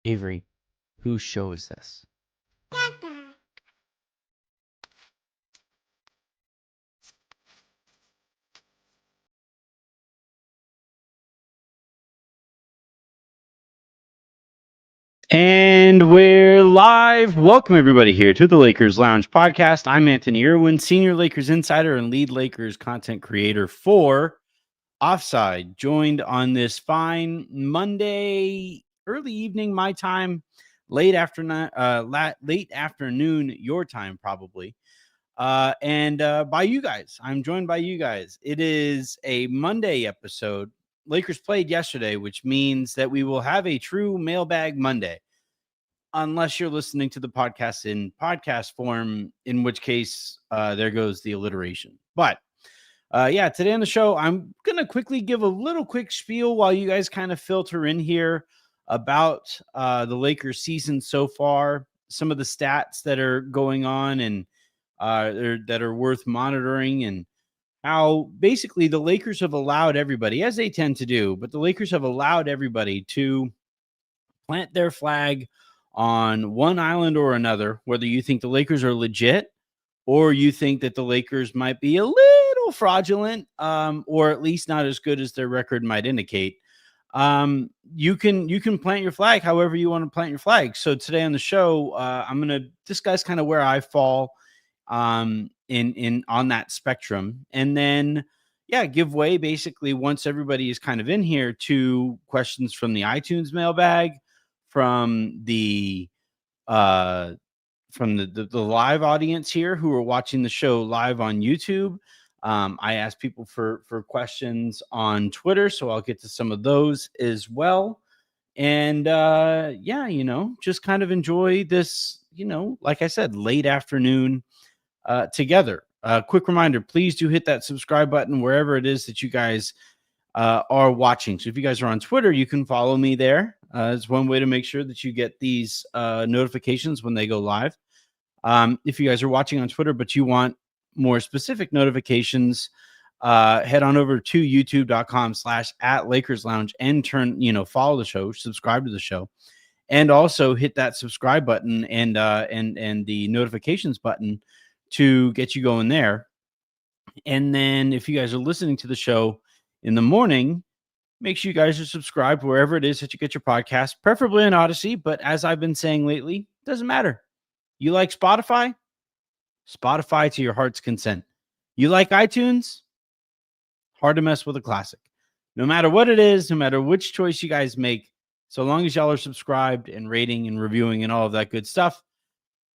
Avery, whose show is this? And we're live. Welcome, everybody, here to the Lakers Lounge podcast. I'm Anthony Irwin, senior Lakers insider and lead Lakers content creator for Offside, joined on this fine Monday early evening, my time, late afternoon, your time, probably. And by you guys, I'm joined by you guys. It is a Monday episode. Lakers played yesterday, which means that we will have a true Mailbag Monday, unless you're listening to the podcast in podcast form, in which case there goes the alliteration. But yeah, today on the show, I'm going to quickly give a little quick spiel while you guys kind of filter in here about the Lakers season so far, some of the stats that are going on and that are worth monitoring, and how basically the Lakers have allowed everybody, as they tend to do, but the Lakers have allowed everybody to plant their flag on one island or another, whether you think the Lakers are legit or you think that the Lakers might be a little fraudulent, or at least not as good as their record might indicate. You can plant your flag however you want to plant your flag. So today on the show, I'm going to discuss kind of where I fall in on that spectrum, and then give way basically once everybody is kind of in here to questions from the iTunes mailbag, from the live audience here who are watching the show live on YouTube. I asked people for questions on Twitter, so I'll get to some of those as well. And just kind of enjoy this, like I said, late afternoon together. Quick reminder, please do hit that subscribe button wherever it is that you guys are watching. So if you guys are on Twitter, you can follow me there. It's one way to make sure that you get these notifications when they go live. If you guys are watching on Twitter, but you want more specific notifications, head on over to youtube.com/@LakersLounge and follow the show, subscribe to the show, and also hit that subscribe button and the notifications button to get you going there. And then if you guys are listening to the show in the morning, make sure you guys are subscribed wherever it is that you get your podcast, preferably on Odyssey. But as I've been saying lately, doesn't matter. You like Spotify? Spotify to your heart's consent. You like iTunes? Hard to mess with a classic. No matter what it is, no matter which choice you guys make, so long as y'all are subscribed and rating and reviewing and all of that good stuff,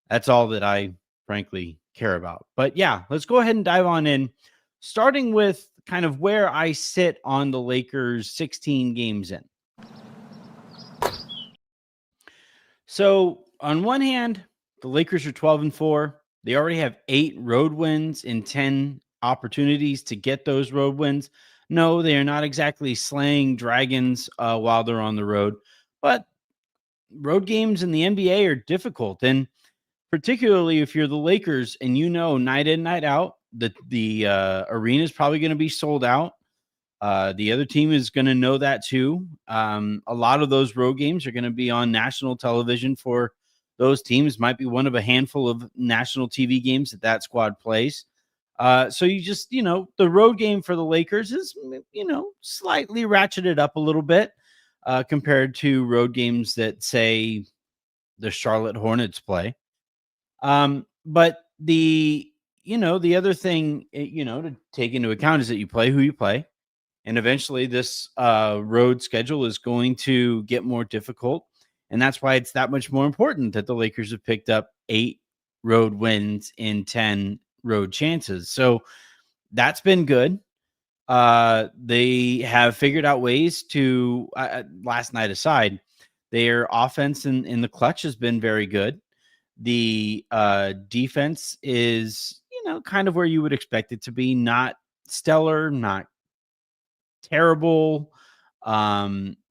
that's all that I frankly care about. But yeah, let's go ahead and dive on in, starting with kind of where I sit on the Lakers 16 games in. So on one hand, the Lakers are 12-4. They already have 8 road wins in 10 opportunities to get those road wins. No, they are not exactly slaying dragons while they're on the road, but road games in the NBA are difficult. And particularly if you're the Lakers and night in, night out, the arena is probably going to be sold out. The other team is going to know that too. A lot of those road games are going to be on national television for those teams. Might be one of a handful of national TV games that squad plays. So you just, the road game for the Lakers is, slightly ratcheted up a little bit compared to road games that, say, the Charlotte Hornets play. But the other thing, to take into account is that you play who you play. And eventually this road schedule is going to get more difficult. And that's why it's that much more important that the Lakers have picked up 8 road wins in 10 road chances. So that's been good. They have figured out ways to, last night aside, their offense in the clutch has been very good. The defense is, kind of where you would expect it to be. Not stellar, not terrible.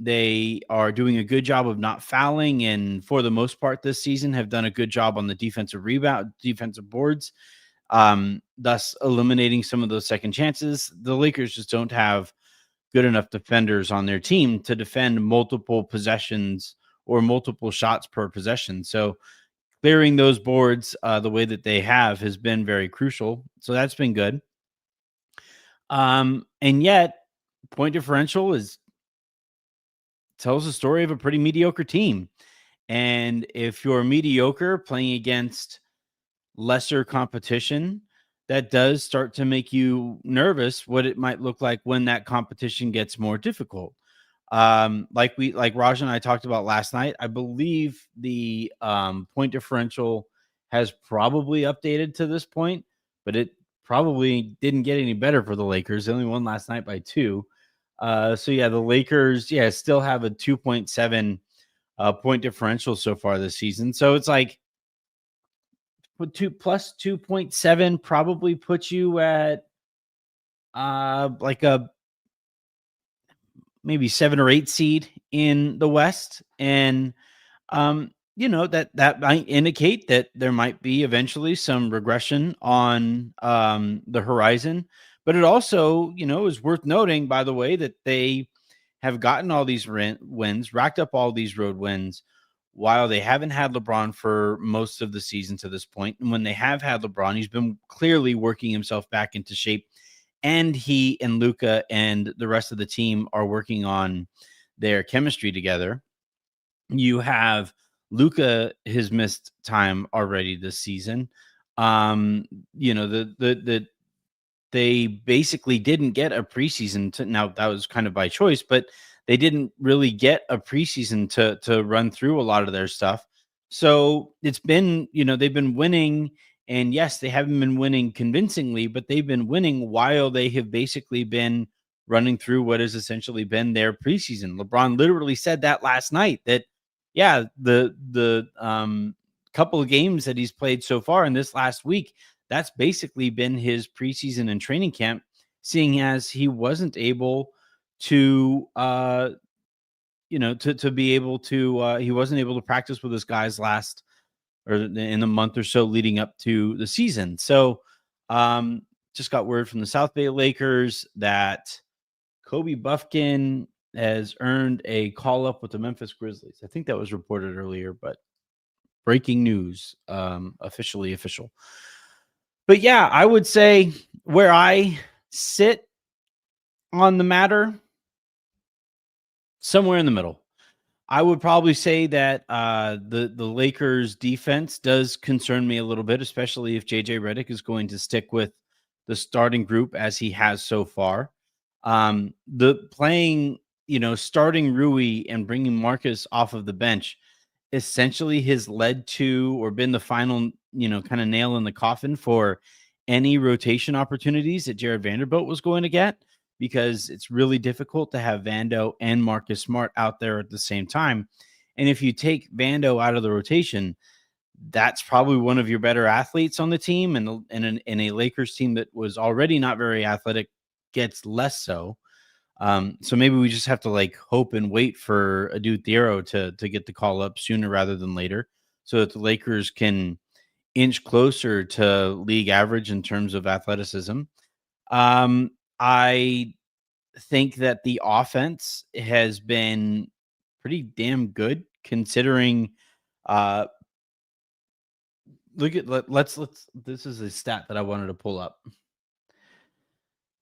They are doing a good job of not fouling, and for the most part this season have done a good job on the defensive boards, thus eliminating some of those second chances. The Lakers just don't have good enough defenders on their team to defend multiple possessions or multiple shots per possession. So clearing those boards the way that they have has been very crucial. So that's been good. And yet, point differential is tells the story of a pretty mediocre team. And if you're mediocre playing against lesser competition, that does start to make you nervous what it might look like when that competition gets more difficult. Like Raj and I talked about last night, I believe the point differential has probably updated to this point, but it probably didn't get any better for the Lakers. They only won last night by 2. So yeah, the Lakers, still have a 2.7 point differential so far this season. So it's like with 2 plus 2.7 probably puts you at like a maybe 7 or 8 seed in the West. And that might indicate that there might be eventually some regression on the horizon. But it also, is worth noting, by the way, that they have gotten all these wins, racked up all these road wins, while they haven't had LeBron for most of the season to this point. And when they have had LeBron, he's been clearly working himself back into shape. And he and Luka and the rest of the team are working on their chemistry together. You have Luka has missed time already this season. The they basically didn't get a preseason now that was kind of by choice, but they didn't really get a preseason to run through a lot of their stuff. So it's been, they've been winning, and yes, they haven't been winning convincingly, but they've been winning while they have basically been running through what has essentially been their preseason. LeBron literally said that last night that the couple of games that he's played so far in this last week, that's basically been his preseason and training camp, seeing as he wasn't able to to be able to he wasn't able to practice with his guys last or in the month or so leading up to the season. So just got word from the South Bay Lakers that Kobe Buffkin has earned a call up with the Memphis Grizzlies. I think that was reported earlier, but breaking news, officially official. But yeah, I would say where I sit on the matter, somewhere in the middle. I would probably say that the Lakers defense does concern me a little bit, especially if JJ Redick is going to stick with the starting group as he has so far. The playing, starting Rui and bringing Marcus off of the bench essentially has led to or been the final, kind of nail in the coffin for any rotation opportunities that Jared Vanderbilt was going to get, because it's really difficult to have Vando and Marcus Smart out there at the same time. And if you take Vando out of the rotation, that's probably one of your better athletes on the team. And in a Lakers team that was already not very athletic gets less so. So maybe we just have to hope and wait for Adu Thiero to get the call up sooner rather than later, so that the Lakers can inch closer to league average in terms of athleticism. I think that the offense has been pretty damn good considering. Uh, let's this is a stat that I wanted to pull up.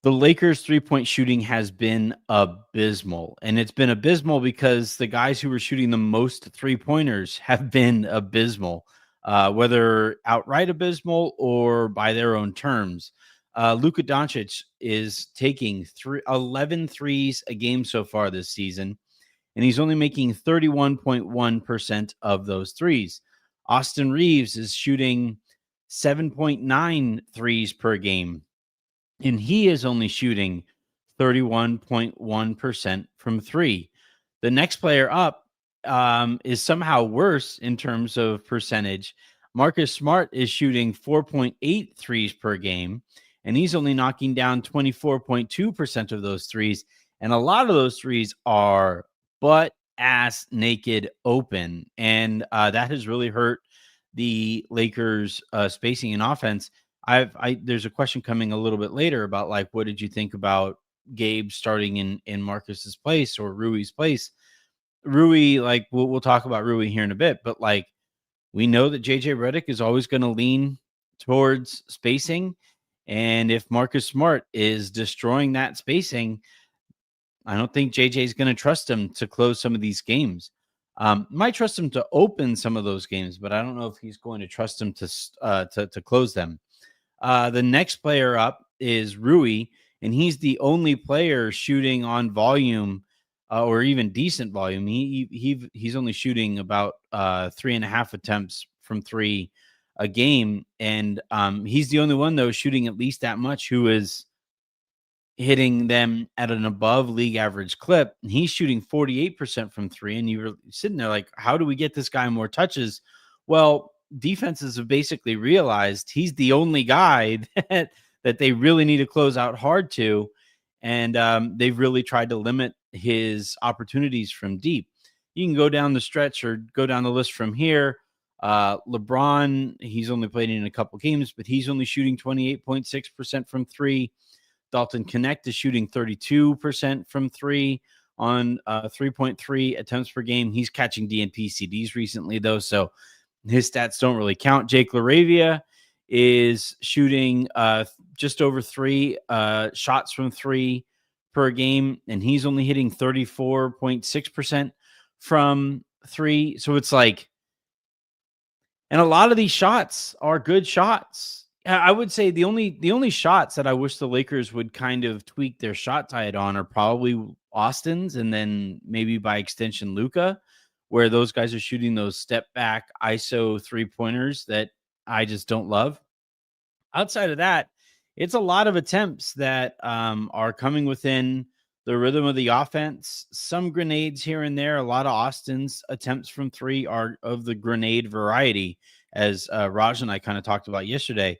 The Lakers' three-point shooting has been abysmal, and it's been abysmal because the guys who were shooting the most three-pointers have been abysmal, whether outright abysmal or by their own terms. Luka Doncic is taking 11 threes a game so far this season, and he's only making 31.1% of those threes. Austin Reeves is shooting 7.9 threes per game, and he is only shooting 31.1% from three. The next player up is somehow worse in terms of percentage. Marcus Smart is shooting 4.8 threes per game, and he's only knocking down 24.2% of those threes. And a lot of those threes are butt ass naked open. And that has really hurt the Lakers' spacing and offense. There's a question coming a little bit later about what did you think about Gabe starting in Marcus's place or Rui's place? Rui, like we'll talk about Rui here in a bit, but like we know that JJ Redick is always going to lean towards spacing. And if Marcus Smart is destroying that spacing, I don't think JJ is going to trust him to close some of these games. Might trust him to open some of those games, but I don't know if he's going to trust him to close them. The next player up is Rui, and he's the only player shooting on volume or even decent volume. He's only shooting about 3.5 attempts from three a game, and he's the only one though shooting at least that much who is hitting them at an above league average clip. And he's shooting 48% from three. And you were sitting there like, how do we get this guy more touches? Well, defenses have basically realized he's the only guy that they really need to close out hard to. And they've really tried to limit his opportunities from deep. You can go down the stretch or go down the list from here. LeBron, he's only played in a couple games, but he's only shooting 28.6% from three. Dalton Connect is shooting 32% from three on 3.3 attempts per game. He's catching DNP CDs recently, though, so his stats don't really count. Jake LaRavia is shooting just over three shots from three per game, and he's only hitting 34.6% from three. So it's like, and a lot of these shots are good shots. I would say the only shots that I wish the Lakers would kind of tweak their shot diet on are probably Austin's, and then maybe by extension Luka, where those guys are shooting those step back ISO 3-pointers that I just don't love. Outside of that, it's a lot of attempts that are coming within the rhythm of the offense. Some grenades here and there. A lot of Austin's attempts from three are of the grenade variety, as Raj and I kind of talked about yesterday.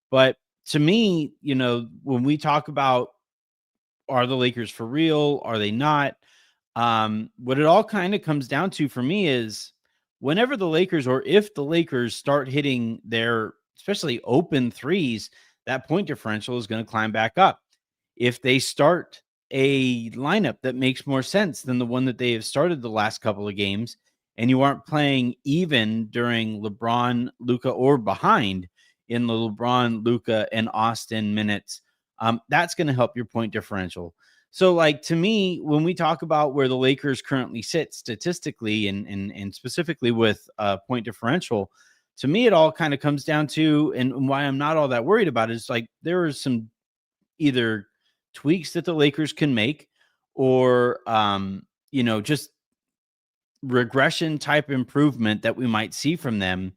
But to me, when we talk about are the Lakers for real? Are they not? What it all kind of comes down to for me is whenever the Lakers or if the Lakers start hitting their especially open threes, that point differential is going to climb back up. If they start a lineup that makes more sense than the one that they have started the last couple of games, and you aren't playing even during LeBron, Luka, or behind in the LeBron, Luka, and Austin minutes, that's going to help your point differential. So, like, to me, when we talk about where the Lakers currently sit statistically and specifically with point differential, to me, it all kind of comes down to, and why I'm not all that worried about it is like there are some either tweaks that the Lakers can make or, just regression type improvement that we might see from them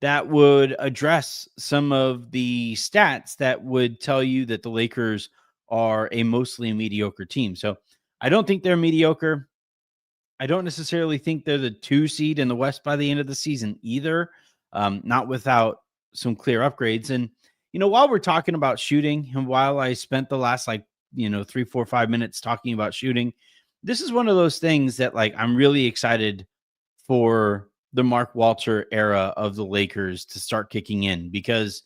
that would address some of the stats that would tell you that the Lakers are a mostly mediocre team. So I don't think they're mediocre. I don't necessarily think they're the 2 seed in the West by the end of the season either. Not without some clear upgrades. And, while we're talking about shooting and while I spent the last 3, 4, 5 minutes talking about shooting, this is one of those things that like, I'm really excited for the Mark Walter era of the Lakers to start kicking in because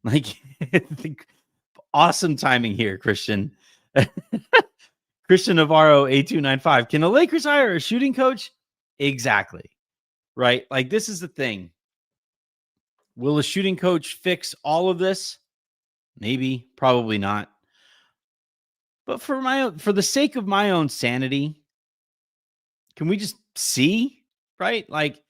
like awesome timing here, Christian. Christian Navarro, A295. Can the Lakers hire a shooting coach? Exactly. Right? Like, this is the thing. Will a shooting coach fix all of this? Maybe, probably not. But for the sake of my own sanity, can we just see? Right? Like,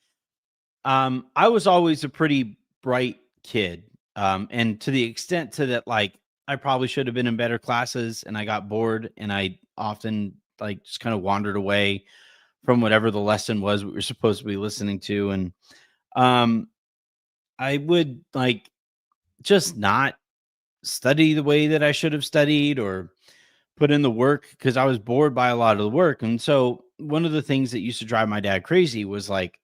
I was always a pretty bright kid. And to the extent to that, like, I probably should have been in better classes and I got bored and I often like just kind of wandered away from whatever the lesson was we were supposed to be listening to. And I would like just not study the way that I should have studied or put in the work because I was bored by a lot of the work. And so one of the things that used to drive my dad crazy was like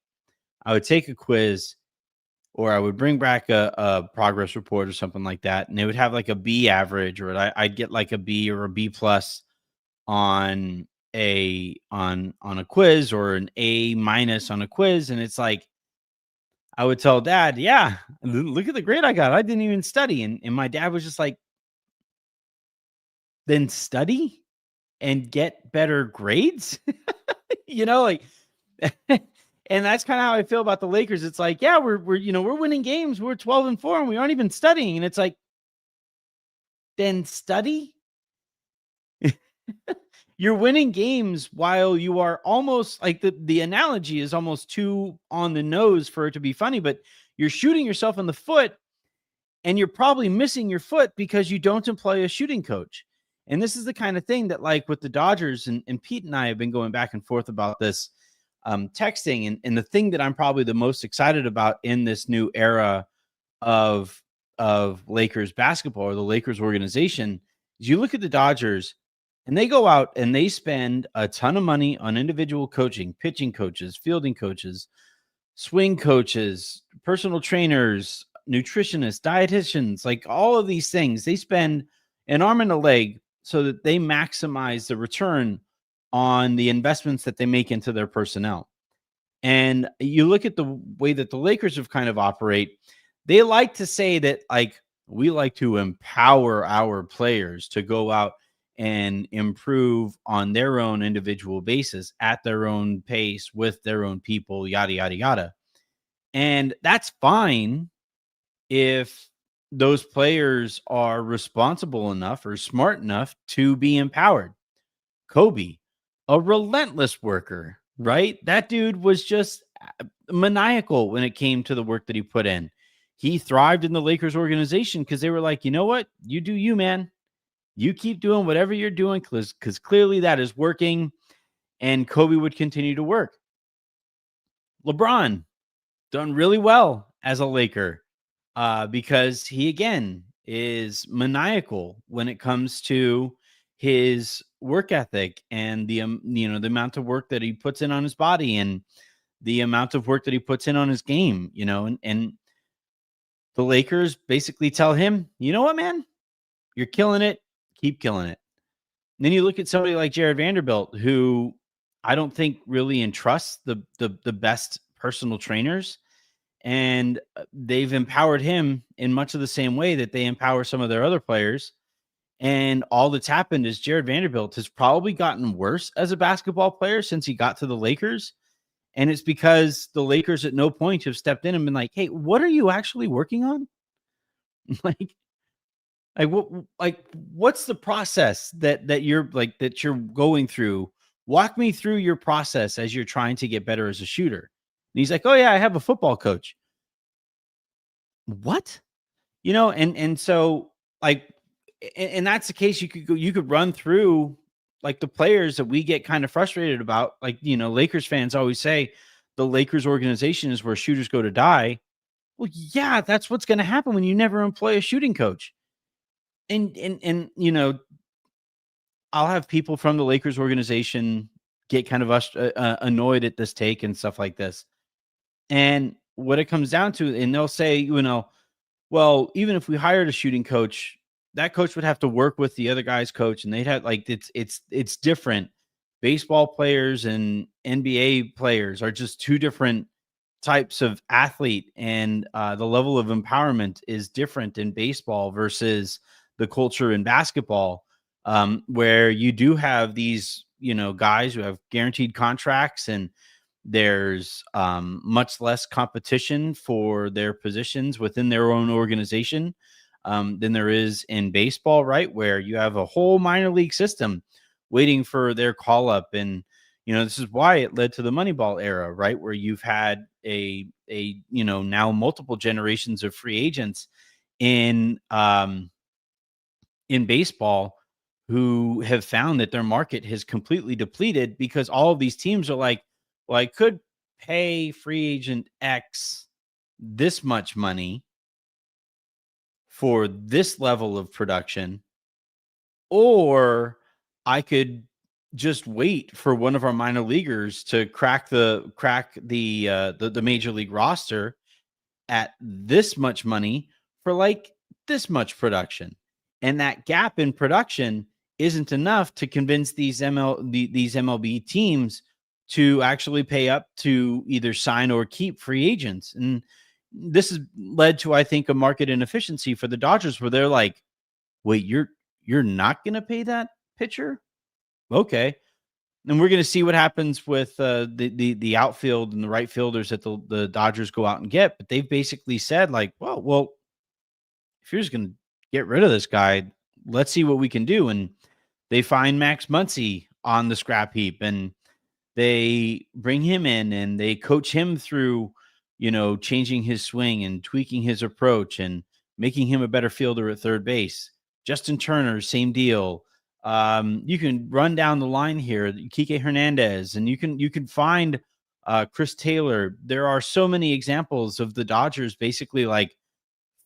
I would take a quiz or I would bring back a progress report or something like that, and they would have like a B average, or I'd get like a B or a B plus on a quiz or an A minus on a quiz, and it's like I would tell dad, "Yeah, look at the grade I got. I didn't even study," and my dad was just like, "Then study and get better grades." Like, and that's kind of how I feel about the Lakers. It's like, yeah, we're winning games. We're 12-4 and we aren't even studying. And it's like, then study. You're winning games while you are almost like the analogy is almost too on the nose for it to be funny, but you're shooting yourself in the foot and you're probably missing your foot because you don't employ a shooting coach. And this is the kind of thing that, like with the Dodgers, and Pete and I have been going back and forth about this, texting. And the thing that I'm probably the most excited about in this new era of Lakers basketball, or the Lakers organization, is you look at the Dodgers and they go out and they spend a ton of money on individual coaching, pitching coaches, fielding coaches, swing coaches, personal trainers, nutritionists, dietitians, like all of these things. They spend an arm and a leg so that they maximize the return on the investments that they make into their personnel. And you look at the way that the Lakers have kind of operate, they like to say that, like, we like to empower our players to go out and improve on their own individual basis at their own pace with their own people, yada, yada, yada. And that's fine if those players are responsible enough or smart enough to be empowered. Kobe, a relentless worker, right? That dude was just maniacal when it came to the work that he put in. He thrived in the Lakers organization because they were like, you know what? You do you, man. You keep doing whatever you're doing because clearly that is working. And Kobe would continue to work. LeBron, done really well as a Laker, because he, again, is maniacal when it comes to his work ethic and the amount of work that he puts in on his body and the amount of work that he puts in on his game, and the Lakers basically tell him, you know what, man, you're killing it. Keep killing it. And then you look at somebody like Jared Vanderbilt, who I don't think really entrusts the best personal trainers. And they've empowered him in much of the same way that they empower some of their other players. And all that's happened is Jared Vanderbilt has probably gotten worse as a basketball player since he got to the Lakers. And it's because the Lakers at no point have stepped in and been like, hey, what are you actually working on? like, what's the process that you're going through? Walk me through your process as you're trying to get better as a shooter. And he's like, oh yeah, I have a football coach. What? And so, like, and that's the case. You could run through like the players that we get kind of frustrated about. Like, Lakers fans always say the Lakers organization is where shooters go to die. Well, yeah, that's what's going to happen when you never employ a shooting coach. And I'll have people from the Lakers organization get kind of annoyed at this take and stuff like this. And what it comes down to, and they'll say, well, even if we hired a shooting coach, that coach would have to work with the other guy's coach, and they'd have, like, it's different. Baseball players and NBA players are just two different types of athlete, and the level of empowerment is different in baseball versus the culture in basketball, where you do have these, guys who have guaranteed contracts, and there's much less competition for their positions within their own organization than there is in baseball, right? Where you have a whole minor league system waiting for their call up. And, this is why it led to the Moneyball era, right? Where you've had now multiple generations of free agents in baseball who have found that their market has completely depleted because all of these teams are like, well, I could pay free agent X this much money for this level of production, or I could just wait for one of our minor leaguers to crack the major league roster at this much money for like this much production. And that gap in production isn't enough to convince these MLB teams to actually pay up to either sign or keep free agents. And this has led to, I think, a market inefficiency for the Dodgers where they're like, wait, you're not going to pay that pitcher? Okay. And we're going to see what happens with the outfield and the right fielders that the Dodgers go out and get. But they've basically said like, well, if you're just going to get rid of this guy, let's see what we can do. And they find Max Muncy on the scrap heap, and they bring him in and they coach him through, changing his swing and tweaking his approach and making him a better fielder at third base. Justin Turner, same deal. You can run down the line here, Kike Hernandez, and you can find Chris Taylor. There are so many examples of the Dodgers basically like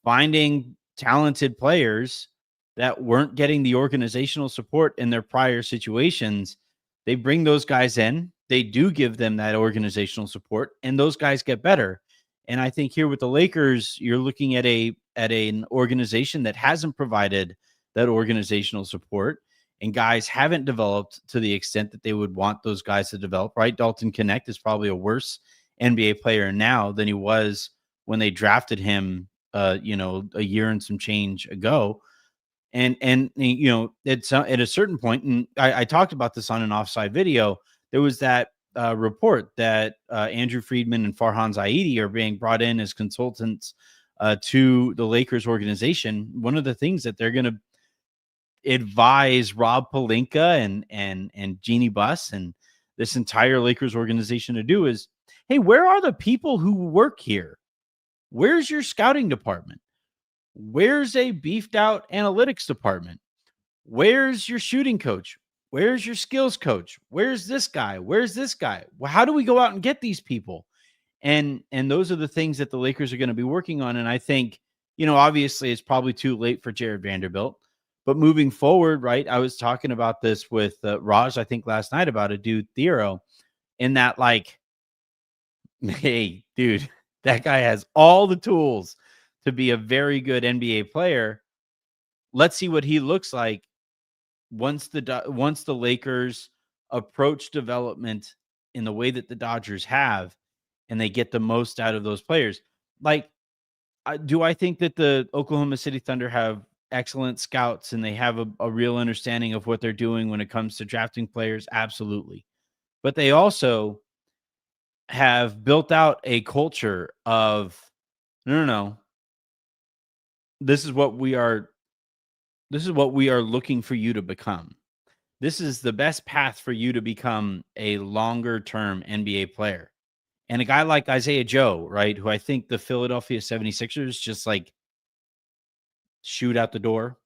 finding talented players that weren't getting the organizational support in their prior situations. They bring those guys in. They do give them that organizational support, and those guys get better. And I think here with the Lakers, you're looking at an organization that hasn't provided that organizational support, and guys haven't developed to the extent that they would want those guys to develop. Right? Dalton Knecht is probably a worse NBA player now than he was when they drafted him a year and some change ago. And it's at a certain point, and I talked about this on an offside video. There was that report that Andrew Friedman and Farhan Zaidi are being brought in as consultants to the Lakers organization. One of the things that they're going to advise Rob Pelinka and Jeannie Buss and this entire Lakers organization to do is, hey, where are the people who work here? Where's your scouting department? Where's a beefed out analytics department? Where's your shooting coach? Where's your skills coach? Where's this guy? Where's this guy? Well, how do we go out and get these people? And those are the things that the Lakers are going to be working on. And I think, obviously it's probably too late for Jared Vanderbilt, but moving forward, right? I was talking about this with Raj, I think last night, about a dude, Thero, in that like, hey, dude, that guy has all the tools to be a very good NBA player. Let's see what he looks like once the Lakers approach development in the way that the Dodgers have, and they get the most out of those players. Like, do I think that the Oklahoma City Thunder have excellent scouts and they have a real understanding of what they're doing when it comes to drafting players? Absolutely. But they also have built out a culture of no. This is what we are looking for you to become. This is the best path for you to become a longer term NBA player. And a guy like Isaiah Joe, right, who I think the Philadelphia 76ers just like shoot out the door.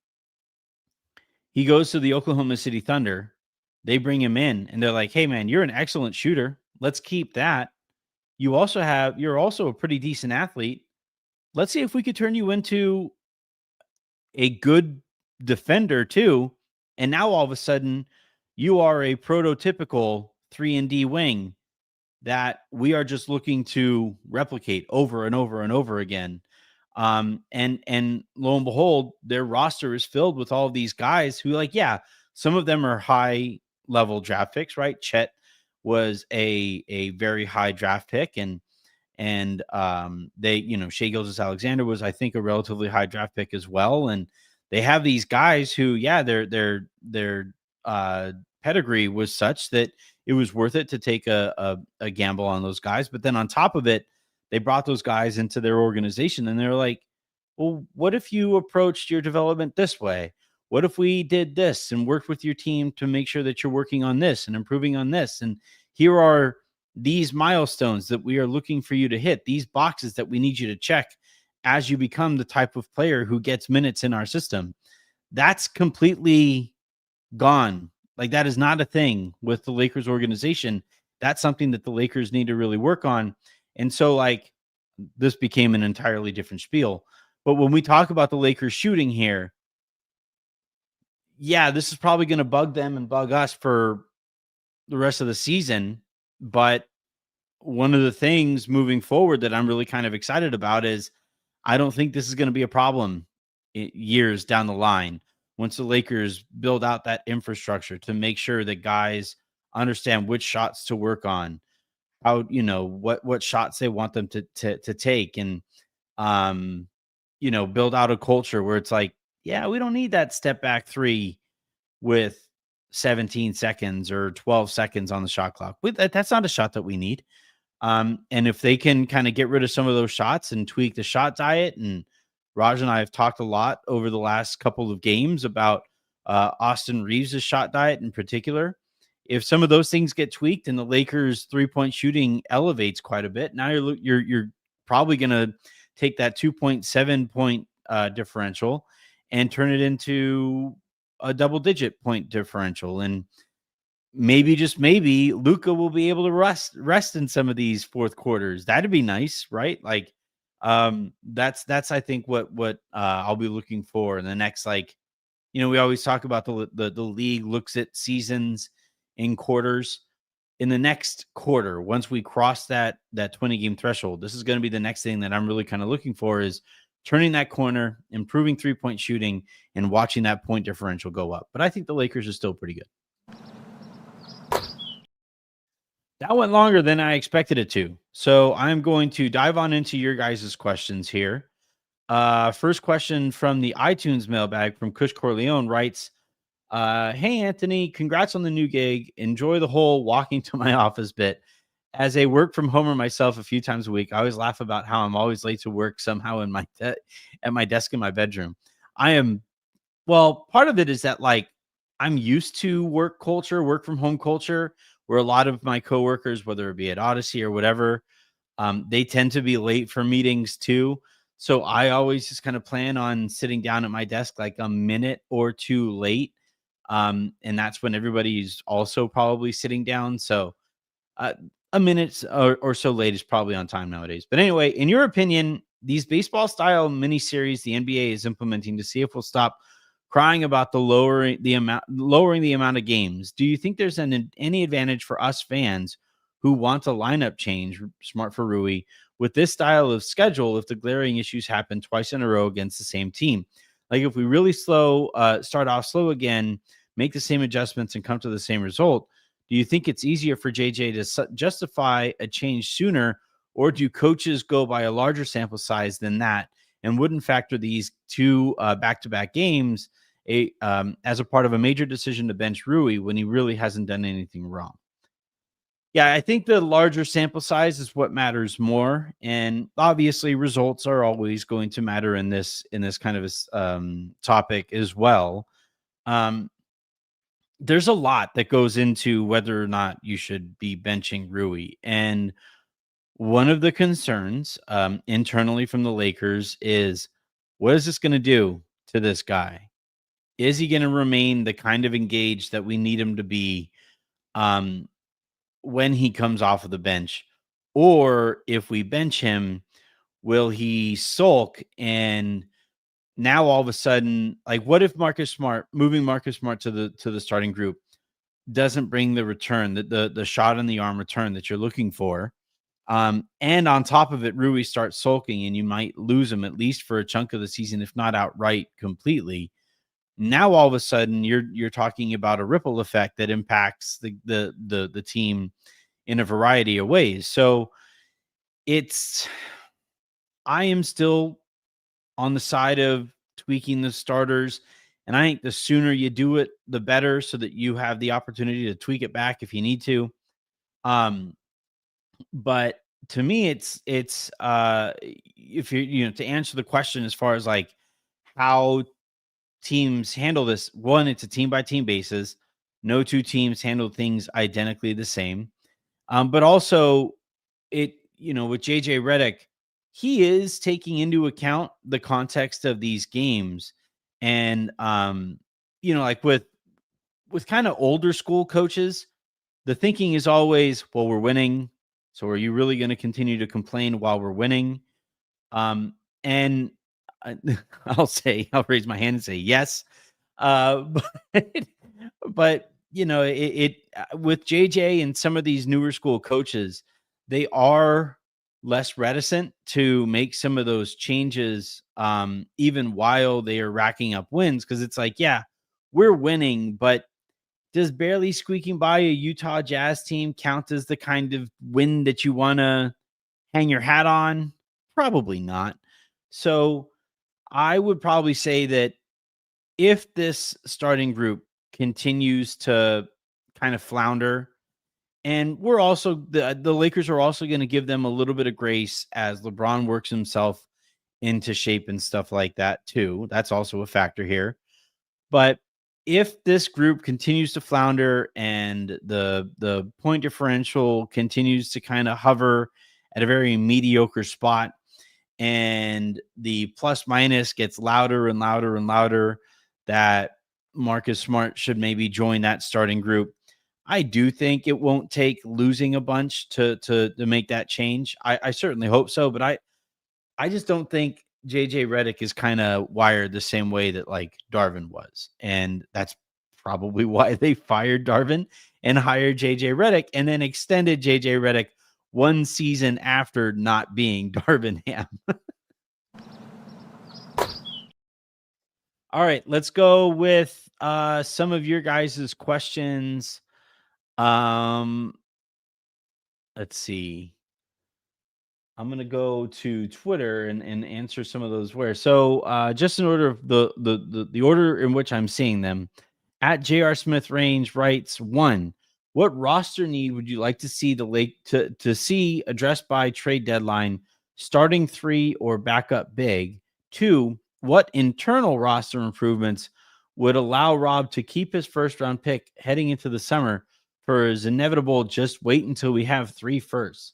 He goes to the Oklahoma City Thunder. They bring him in and they're like, "Hey man, you're an excellent shooter. Let's keep that. You're also a pretty decent athlete. Let's see if we could turn you into a good defender too." And now all of a sudden, you are a prototypical 3-and-D wing that we are just looking to replicate over and over and over again. And lo and behold, their roster is filled with all of these guys who, like, yeah, some of them are high level draft picks, right? Chet was a very high draft pick, and they, Shai Gilgeous-Alexander was, I think, a relatively high draft pick as well. And they have these guys who, yeah, their pedigree was such that it was worth it to take a gamble on those guys. But then on top of it, they brought those guys into their organization, and they're like, well, what if you approached your development this way? What if we did this and worked with your team to make sure that you're working on this and improving on this? And here are these milestones that we are looking for you to hit, these boxes that we need you to check as you become the type of player who gets minutes in our system. That's completely gone. Like, that is not a thing with the Lakers organization. That's something that the Lakers need to really work on. And so, like, this became an entirely different spiel. But when we talk about the Lakers shooting here, yeah, this is probably going to bug them and bug us for the rest of the season. But one of the things moving forward that I'm really kind of excited about is I don't think this is going to be a problem years down the line once the Lakers build out that infrastructure to make sure that guys understand which shots to work on, how, what shots they want them to take, and build out a culture where it's like, yeah, we don't need that step back three with 17 seconds or 12 seconds on the shot clock. That's not a shot that we need. And if they can kind of get rid of some of those shots and tweak the shot diet, and Raj and I have talked a lot over the last couple of games about Austin Reeves' shot diet in particular. If some of those things get tweaked and the Lakers 3-point shooting elevates quite a bit, now you're probably going to take that 2.7 point differential and turn it into a double digit point differential. And maybe, just maybe, Luka will be able to rest in some of these fourth quarters. That'd be nice, right? Like, that's I think what I'll be looking for in the next, like, we always talk about the league looks at seasons in quarters. In the next quarter, once we cross that 20 game threshold, this is going to be the next thing that I'm really kind of looking for, is turning that corner, improving 3-point shooting, and watching that point differential go up. But I think the Lakers are still pretty good. That went longer than I expected it to. So I'm going to dive on into your guys' questions here. First question from the iTunes mailbag from Kush Corleone writes, hey, Anthony, congrats on the new gig. Enjoy the whole walking to my office bit. As a work from homer myself a few times a week, I always laugh about how I'm always late to work somehow at my desk in my bedroom. Part of it is that, like, I'm used to work from home culture, where a lot of my coworkers, whether it be at Odyssey or whatever, they tend to be late for meetings too. So I always just kind of plan on sitting down at my desk like a minute or two late. And that's when everybody's also probably sitting down. So a minute or so late is probably on time nowadays. But anyway, in your opinion, these baseball style miniseries the NBA is implementing to see if we'll stop crying about the lowering the amount of games, do you think there's any advantage for us fans who want a lineup change, smart for Rui, with this style of schedule if the glaring issues happen twice in a row against the same team? Like, if we really start off slow again, make the same adjustments and come to the same result, do you think it's easier for JJ to justify a change sooner, or do coaches go by a larger sample size than that and wouldn't factor these two back-to-back games as a part of a major decision to bench Rui when he really hasn't done anything wrong? Yeah, I think the larger sample size is what matters more, and obviously results are always going to matter in this kind of topic as well. There's a lot that goes into whether or not you should be benching Rui, and one of the concerns internally from the Lakers is, what is this going to do to this guy? Is he going to remain the kind of engaged that we need him to be when he comes off of the bench? Or if we bench him, will he sulk? And now all of a sudden, like, what if moving Marcus Smart to the starting group doesn't bring the return, the shot in the arm return that you're looking for? And on top of it, Rui starts sulking, and you might lose him at least for a chunk of the season, if not outright completely. Now all of a sudden you're talking about a ripple effect that impacts the team in a variety of ways. So I am still on the side of tweaking the starters, and I think the sooner you do it, the better, so that you have the opportunity to tweak it back if you need to. But to me, it's if you to answer the question as far as like how teams handle this, one, it's a team by team basis. No two teams handle things identically the same. But also with JJ Redick, he is taking into account the context of these games. And like with kind of older school coaches, the thinking is always, well, we're winning, so are you really going to continue to complain while we're winning? And I'll raise my hand and say yes. But, but with JJ and some of these newer school coaches, they are less reticent to make some of those changes, even while they are racking up wins. Cause it's like, yeah, we're winning, but does barely squeaking by a Utah Jazz team count as the kind of win that you want to hang your hat on? Probably not. So I would probably say that if this starting group continues to kind of flounder. And we're also the Lakers are also going to give them a little bit of grace as LeBron works himself into shape and stuff like that too. That's also a factor here. But if this group continues to flounder and the point differential continues to kind of hover at a very mediocre spot, and the plus minus gets louder and louder and louder, that Marcus Smart should maybe join that starting group. I do think it won't take losing a bunch to make that change. I certainly hope so, but I just don't think JJ Redick is kind of wired the same way that like Darvin was. And that's probably why they fired Darvin and hired JJ Redick and then extended JJ Redick one season after not being Darvin Ham. All right, let's go with some of your guys' questions. Um, let's see. I'm gonna go to Twitter and answer some of those where. So just in order of the order in which I'm seeing them, at JR Smith Range writes one, what roster need would you like to see the Lake to see addressed by trade deadline, starting three or backup big? Two, what internal roster improvements would allow Rob to keep his first round pick heading into the summer for his inevitable just wait until we have three firsts?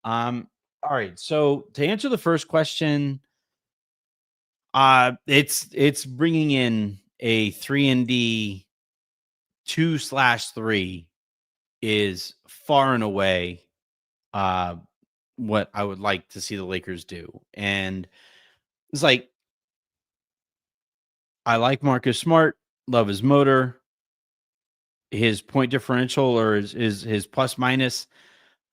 All right. So to answer the first question, it's bringing in a 3-and-D 2/3 is far and away uh what I would like to see the Lakers do. And it's like I like Marcus Smart, love his motor, his point differential or his plus minus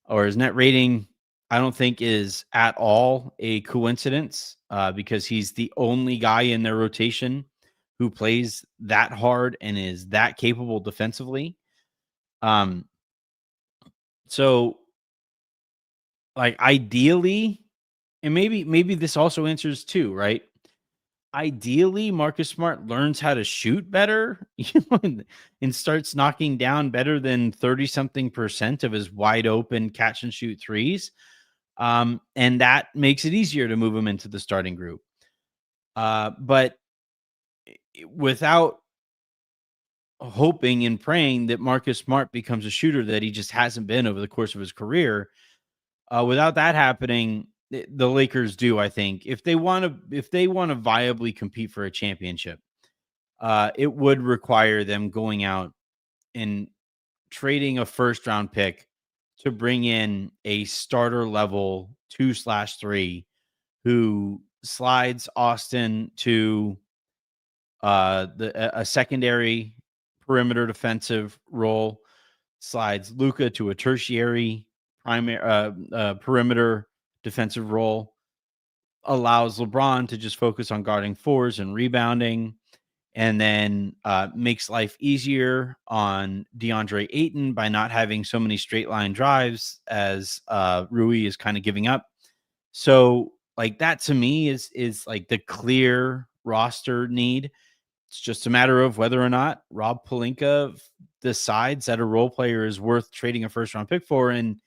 or his net rating, I don't think is at all a coincidence because he's the only guy in their rotation who plays that hard and is that capable defensively. Um, so like ideally, and maybe this also answers too, right? Ideally, Marcus Smart learns how to shoot better, and starts knocking down better than 30 something percent of his wide open catch and shoot threes. And that makes it easier to move him into the starting group. But without hoping and praying that Marcus Smart becomes a shooter that he just hasn't been over the course of his career, without that happening, the Lakers do, I think, if they want to viably compete for a championship, it would require them going out and trading a first round pick to bring in a starter level 2/3 who slides Austin to a secondary perimeter defensive role, slides Luka to a tertiary primary perimeter defensive role, allows LeBron to just focus on guarding fours and rebounding, and then makes life easier on DeAndre Ayton by not having so many straight line drives as Rui is kind of giving up. So like that to me is like the clear roster need. It's just a matter of whether or not Rob Pelinka decides that a role player is worth trading a first round pick for. And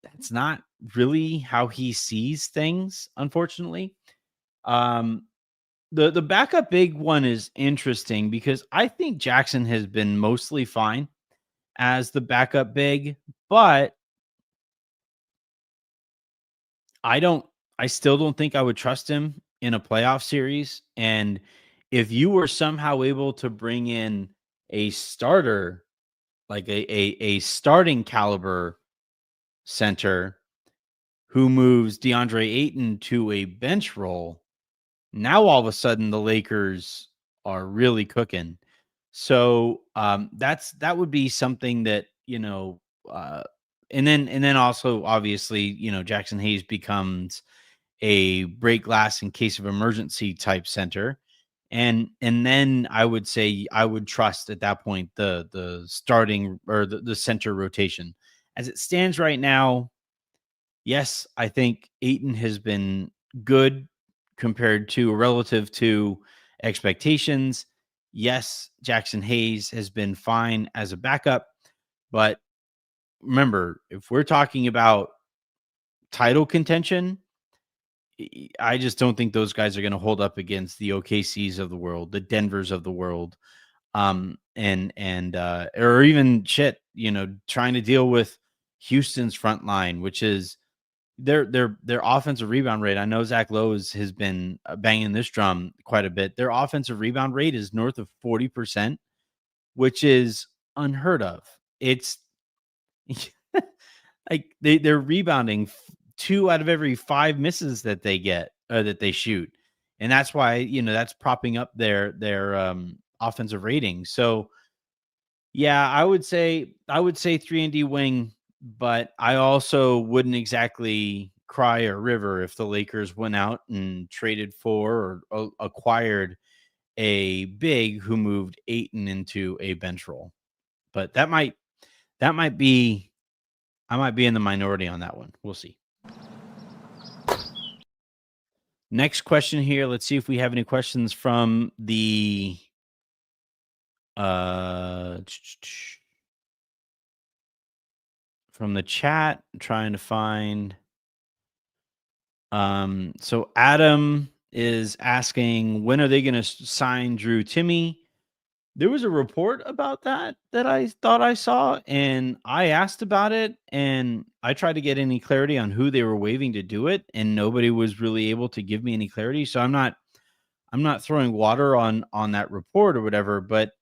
that's not really how he sees things, unfortunately. Um, the backup big one is interesting because I think Jackson has been mostly fine as the backup big, but I don't I still don't think I would trust him in a playoff series. And if you were somehow able to bring in a starter, like a starting caliber center who moves DeAndre Ayton to a bench role, now all of a sudden the Lakers are really cooking. So that would be something that, and then also obviously, Jackson Hayes becomes a break glass in case of emergency type center. And then I would say I would trust at that point the starting or the center rotation. As it stands right now, yes, I think Ayton has been good compared to relative to expectations. Yes, Jackson Hayes has been fine as a backup, but remember, if we're talking about title contention, I just don't think those guys are going to hold up against the OKCs of the world, the Denvers of the world, and or even shit, trying to deal with Houston's front line, which is their offensive rebound rate. I know Zach Lowe has been banging this drum quite a bit. Their offensive rebound rate is north of 40%, which is unheard of. It's like they're rebounding 2 out of every 5 misses that they get or that they shoot. And that's why, that's propping up their offensive rating. So, yeah, I would say 3 and D wing, but I also wouldn't exactly cry or river if the Lakers went out and traded for or acquired a big who moved Aiton into a bench role. But that might be I might be in the minority on that one. We'll see. Next question here. Let's see if we have any questions from the uh from the chat. I'm trying to find so Adam is asking, when are they going to sign Drew Timmy? There was a report about that I thought I saw, and I asked about it, and I tried to get any clarity on who they were waiving to do it, and nobody was really able to give me any clarity. So I'm not throwing water on that report or whatever, but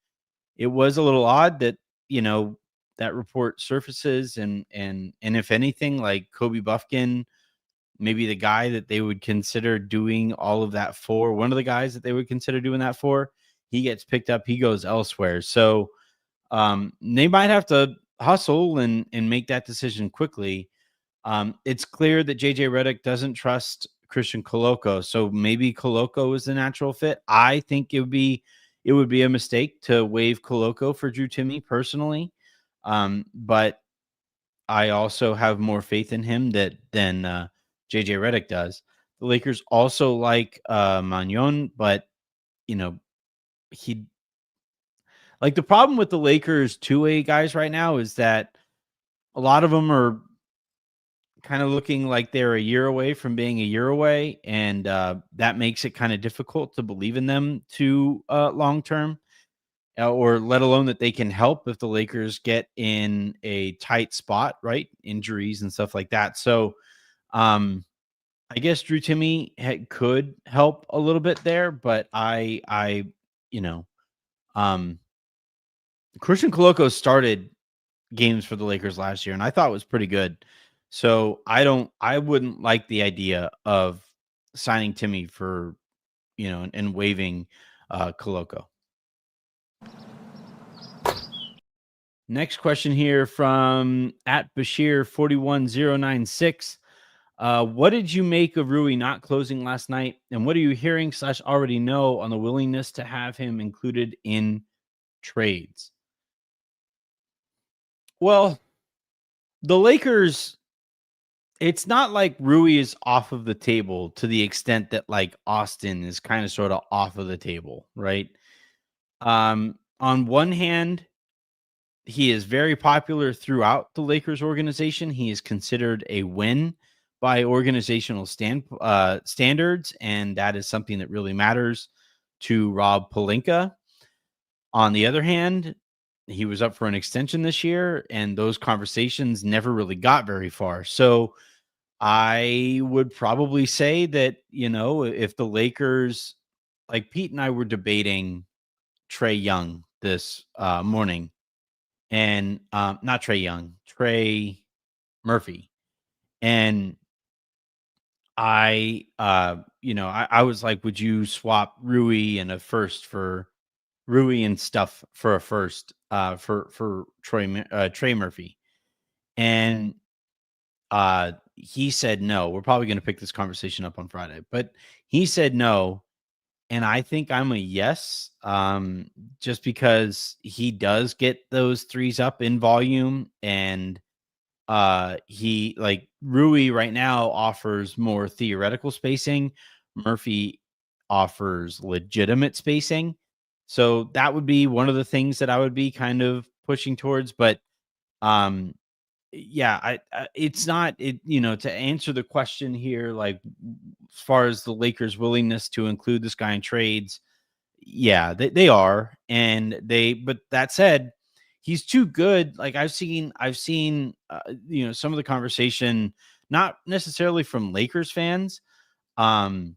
it was a little odd that, you know, that report surfaces and if anything, like Kobe Buffkin, maybe the guy that they would consider doing all of that for, one of the guys that they would consider doing that for, he gets picked up, he goes elsewhere. So they might have to hustle and make that decision quickly. It's clear that JJ Redick doesn't trust Christian Coloco, so maybe Coloco is the natural fit. I think it would be a mistake to waive Coloco for Drew Timmy personally, but I also have more faith in him than JJ Redick does. The Lakers also like Magnon, but you know he like the problem with the Lakers 2A guys right now is that a lot of them are kind of looking like they're a year away from being a year away, and that makes it kind of difficult to believe in them to long term, or let alone that they can help if the Lakers get in a tight spot, right? Injuries and stuff like that. So, I guess Drew Timmy could help a little bit there, but you know, um, Christian Coloco started games for the Lakers last year, and I thought it was pretty good. So I wouldn't like the idea of signing Timmy for, and waiving Coloco. Next question here from at Bashir 41096. What did you make of Rui not closing last night? And what are you hearing / already know on the willingness to have him included in trades? Well, the Lakers, it's not like Rui is off of the table to the extent that like Austin is kind of sort of off of the table, right? On one hand, he is very popular throughout the Lakers organization. He is considered a win by organizational standards, and that is something that really matters to Rob Pelinka. On the other hand, he was up for an extension this year, and those conversations never really got very far. So I would probably say that, if the Lakers, like Pete and I were debating Trae Young this morning, and not Trae Young, Trey Murphy. And I was like, would you swap Rui and a first for Rui and stuff for a first for Trey Murphy? And he said no. We're probably going to pick this conversation up on Friday, but he said no. And I think I'm a yes, just because he does get those threes up in volume, and he like Rui right now offers more theoretical spacing. Murphy offers legitimate spacing. So that would be one of the things that I would be kind of pushing towards. But um, yeah, it's not it. To answer the question here, like as far as the Lakers' willingness to include this guy in trades, yeah, they are, and but that said, he's too good. Like I've seen some of the conversation, not necessarily from Lakers fans, um,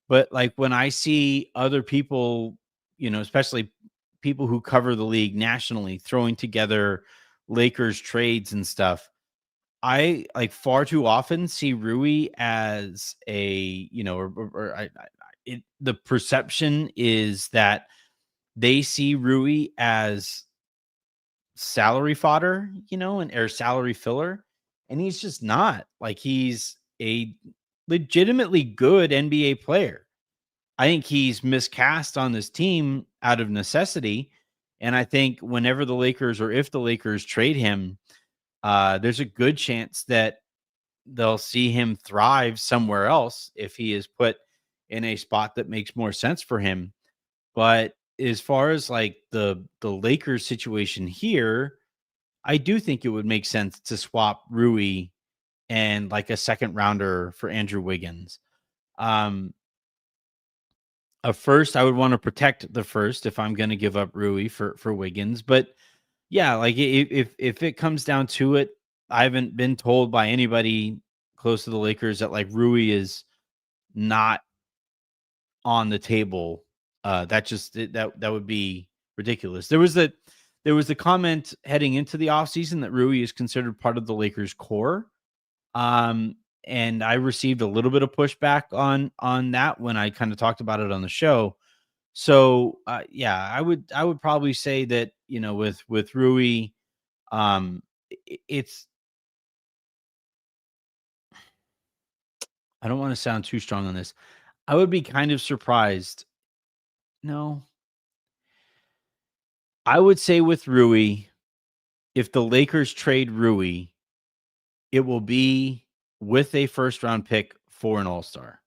but like when I see other people, especially people who cover the league nationally, throwing together Lakers trades and stuff. I like far too often see Rui as the perception is that they see Rui as salary fodder, and or salary filler, and he's just not. Like he's a legitimately good NBA player. I think he's miscast on this team out of necessity, and I think whenever the Lakers or if the Lakers trade him, there's a good chance that they'll see him thrive somewhere else if he is put in a spot that makes more sense for him. But as far as like the Lakers situation here, I do think it would make sense to swap Rui and like a second rounder for Andrew Wiggins. Um, a first, I would want to protect the first if I'm going to give up Rui for Wiggins. But yeah, like if it comes down to it, I haven't been told by anybody close to the Lakers that like Rui is not on the table. That would be ridiculous. There was the comment heading into the offseason that Rui is considered part of the Lakers core. Um, and I received a little bit of pushback on that when I kind of talked about it on the show. So yeah, I would probably say that with Rui, it's I don't want to sound too strong on this. I would be kind of surprised. No, I would say with Rui, if the Lakers trade Rui, it will be with a first round pick for an all-star.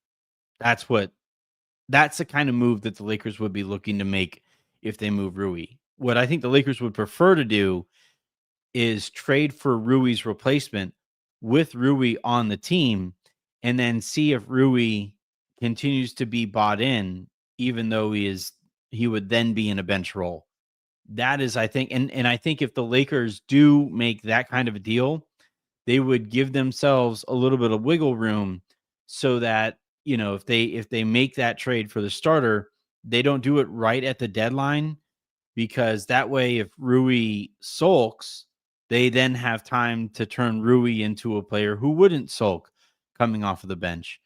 That's what that's the kind of move that the Lakers would be looking to make if they move Rui. What I think the Lakers would prefer to do is trade for Rui's replacement with Rui on the team and then see if Rui continues to be bought in, even though he would then be in a bench role. That is, I think, and I think if the Lakers do make that kind of a deal, they would give themselves a little bit of wiggle room so that, if they make that trade for the starter, they don't do it right at the deadline, because that way if Rui sulks, they then have time to turn Rui into a player who wouldn't sulk coming off of the bench.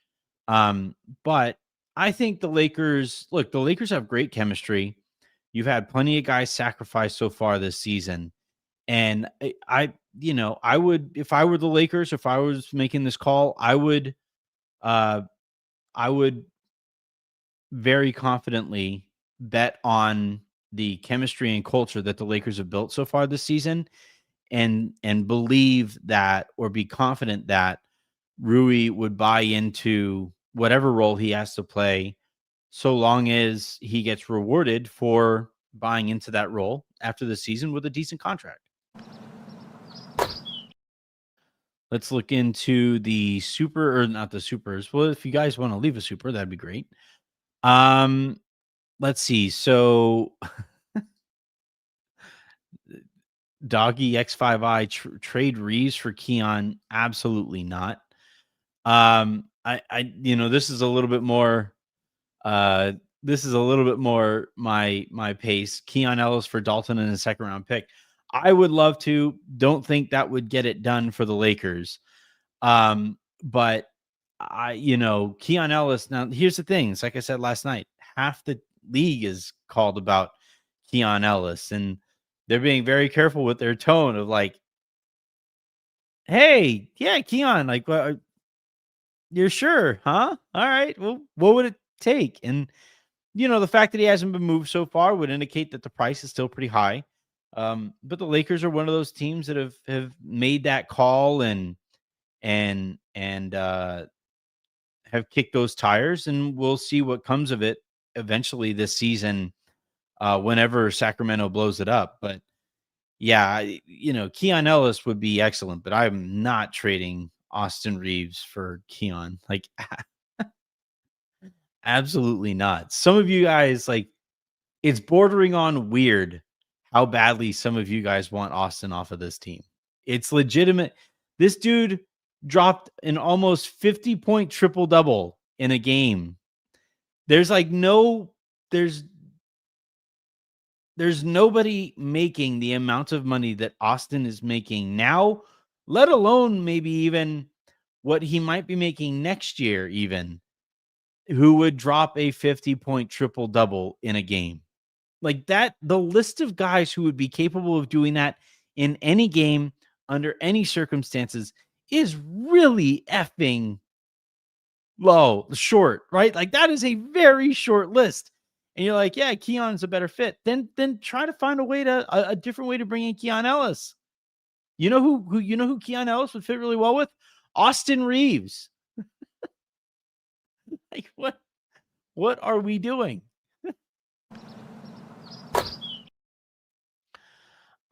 Um, but I think the Lakers have great chemistry. You've had plenty of guys sacrifice so far this season. And I would, if I were the Lakers, if I was making this call, uh, I would very confidently bet on the chemistry and culture that the Lakers have built so far this season, and believe that, or be confident that Rui would buy into whatever role he has to play, so long as he gets rewarded for buying into that role after the season with a decent contract. Let's look into the super, or not the supers. Well, if you guys want to leave a super, that'd be great. Um, let's see. So Doggy X5I trade Reeves for Keon. Absolutely not. This is a little bit more, uh, my pace. Keon Ellis for Dalton and a second round pick. I would love to. Don't think that would get it done for the Lakers. But Keon Ellis. Now, here's the thing. It's like I said last night, half the league is called about Keon Ellis, and they're being very careful with their tone of like, hey, yeah, Keon, like, you're sure, huh? All right. Well, what would it take? And the fact that he hasn't been moved so far would indicate that the price is still pretty high. But the Lakers are one of those teams that have made that call and have kicked those tires, and we'll see what comes of it eventually this season. whenever Sacramento blows it up. But yeah, Keon Ellis would be excellent, but I'm not trading Austin Reeves for Keon. Like, absolutely not. Some of you guys, like, it's bordering on weird how badly some of you guys want Austin off of this team. It's legitimate. This dude dropped an almost 50-point triple double in a game. There's like there's nobody making the amount of money that Austin is making now, let alone maybe even what he might be making next year, even, who would drop a 50-point triple double in a game. Like that, the list of guys who would be capable of doing that in any game under any circumstances is really effing short, right? Like that is a very short list. And you're like, yeah, Keon's a better fit. Then try to find a different way to bring in Keon Ellis. You know who Keon Ellis would fit really well with? Austin Reeves. Like what are we doing?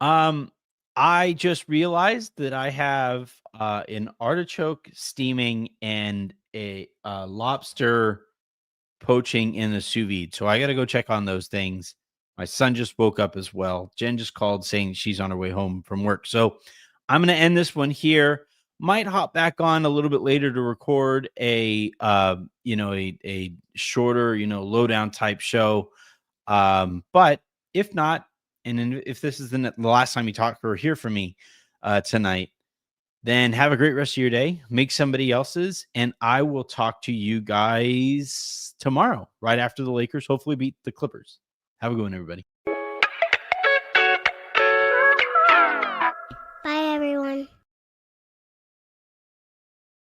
I just realized that I have an artichoke steaming and a lobster poaching in the sous vide. So I got to go check on those things. My son just woke up as well. Jen just called saying she's on her way home from work. So I'm going to end this one here. Might hop back on a little bit later to record a shorter, lowdown type show. But if not, and then if this is the last time you talk or hear from me tonight, then have a great rest of your day. Make somebody else's, and I will talk to you guys tomorrow, right after the Lakers hopefully beat the Clippers. Have a good one, everybody.